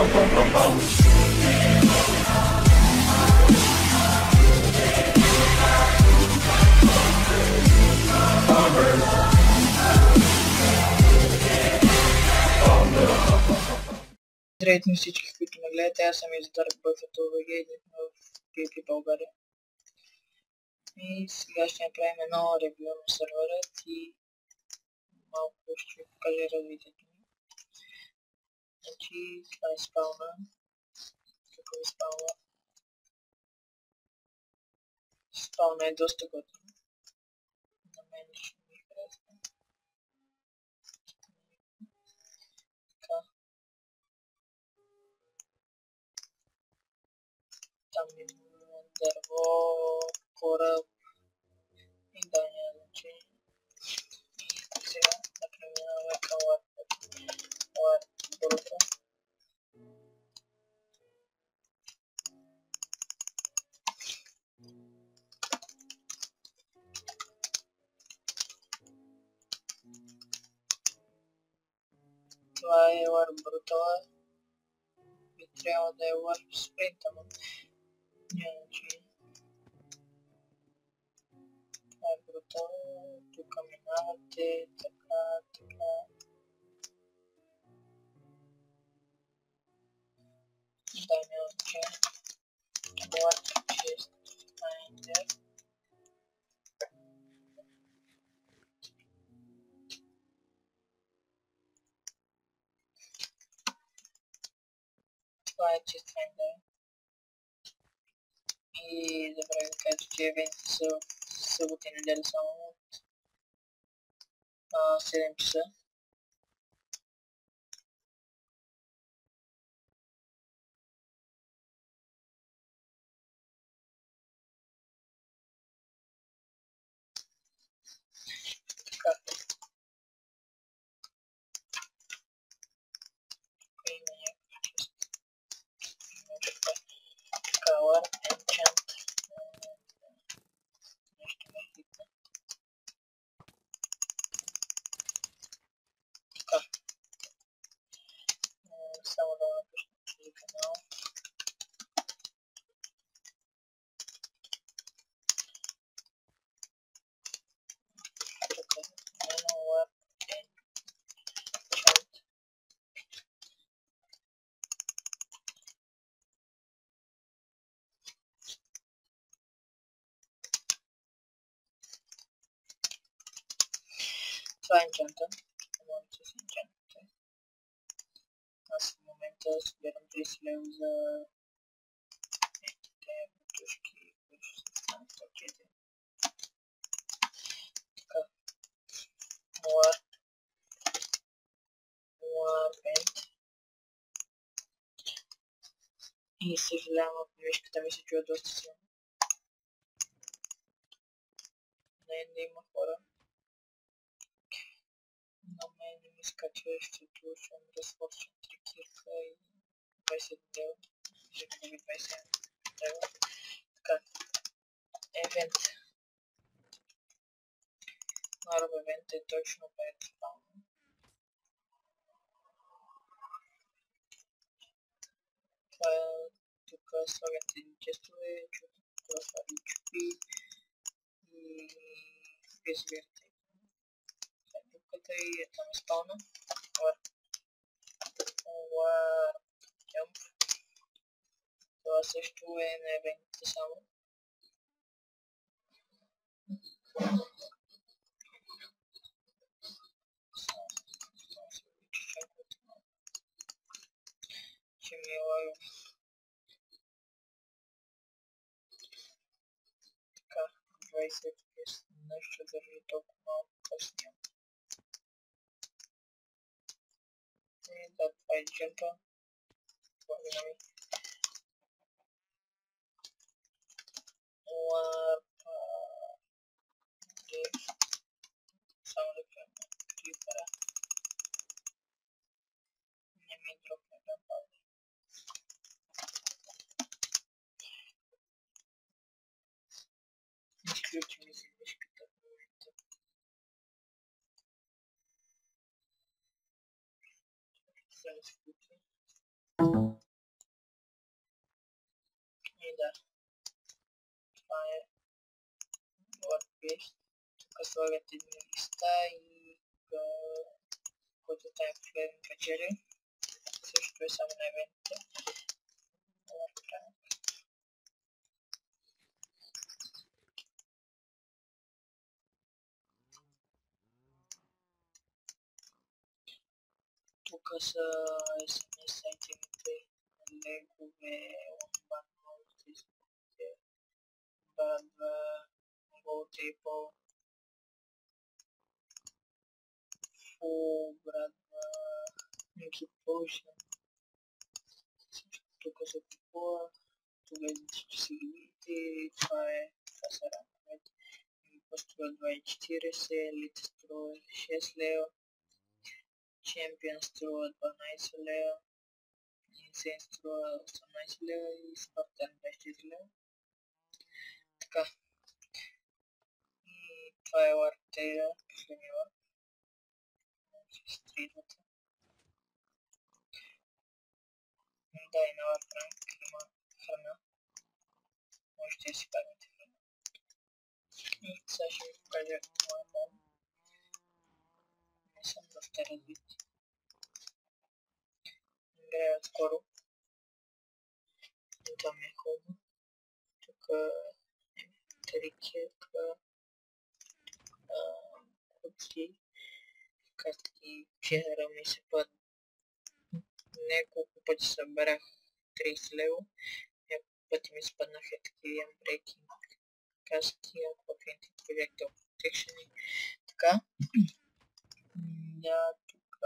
Здравейте на всички, които ме гледате. Аз съм Издар БФТВГ в PvP България. И сега ще направим едно ревю на серверът и малко ще ви покажа развитието ми. Значи, това е спауна. Тук е спауна. Спауна е доста готин. На мен ще ми харесва. Така. Там има дърво, кораб и да, няма значение. И сега да преминаваме към ларборута. Това е ларборутала. Би трябва да е ларб спринта, но няма значение. Ларборутала, тук минавате, така. Да, няма значение. Ларб чест файндер. Това е чест файндер. И забравя да кажа, че евенти са в събота и неделя само от 7 часа. Така. Има някакъв чест. Color enchant. Нещо ме хитна. Така. Само да напишем този канал. Тук е Color enchant. Това е енчанта. Можете си енчантите. Аз в момента събирам 30 лева за тези бутушки, които ще станат пакети. Така. Warpaint. И съжалявам, ако мишката ми се чува доста силно. Не има хора. На мен не ми скача, защото съм разхвърчен 3 кирка и 20 лева. Ще губи 27 лева. Така. Евент. Нароб евент е точно пред спауна. Това е тук слагате тестове, това слаги чупи и вие избирате дупката и е там спауна. Jump. Това също е на евентите само. Ще ми е лайв. Така, 20 FPS нещо държи толкова малко късния. И да, това е джемпа. Погнали. Само да кажем клипера. Не ми дропне да падне. Изключи ми се мишката в момента. Сега се включи. И да, това е WordPress. Тук слагате едни листа и който тази последна печели. Също е само на евентите. Тук са SMS сайтовете, легове, онлайн можете да използвате, баба, Goldtable, Full, брадва, Wikipotion. Тук се купува, тук ще си ги видите, това са ранговете. Струва 2,40, Elite струва 6 лева, Champion струва 12 лева, Insane струва 18 лева и Spartan 24 лева. Така. И това е Wartera, последния лак. С тридвата. Да, и на Wartrank има храна. Можете да си пазите храна. И сега ще ви покажа моя хом. Не съм доста развит. Играя отскоро. Това ми е хом. Тук е трикетка. Кутки. Картки. Вчера ми се път. Няколко пъти събрах 30 лева. Няколко пъти ми спаднаха такива Unbreaking каски, Aquapainting Projectile Protection и така. Да, тук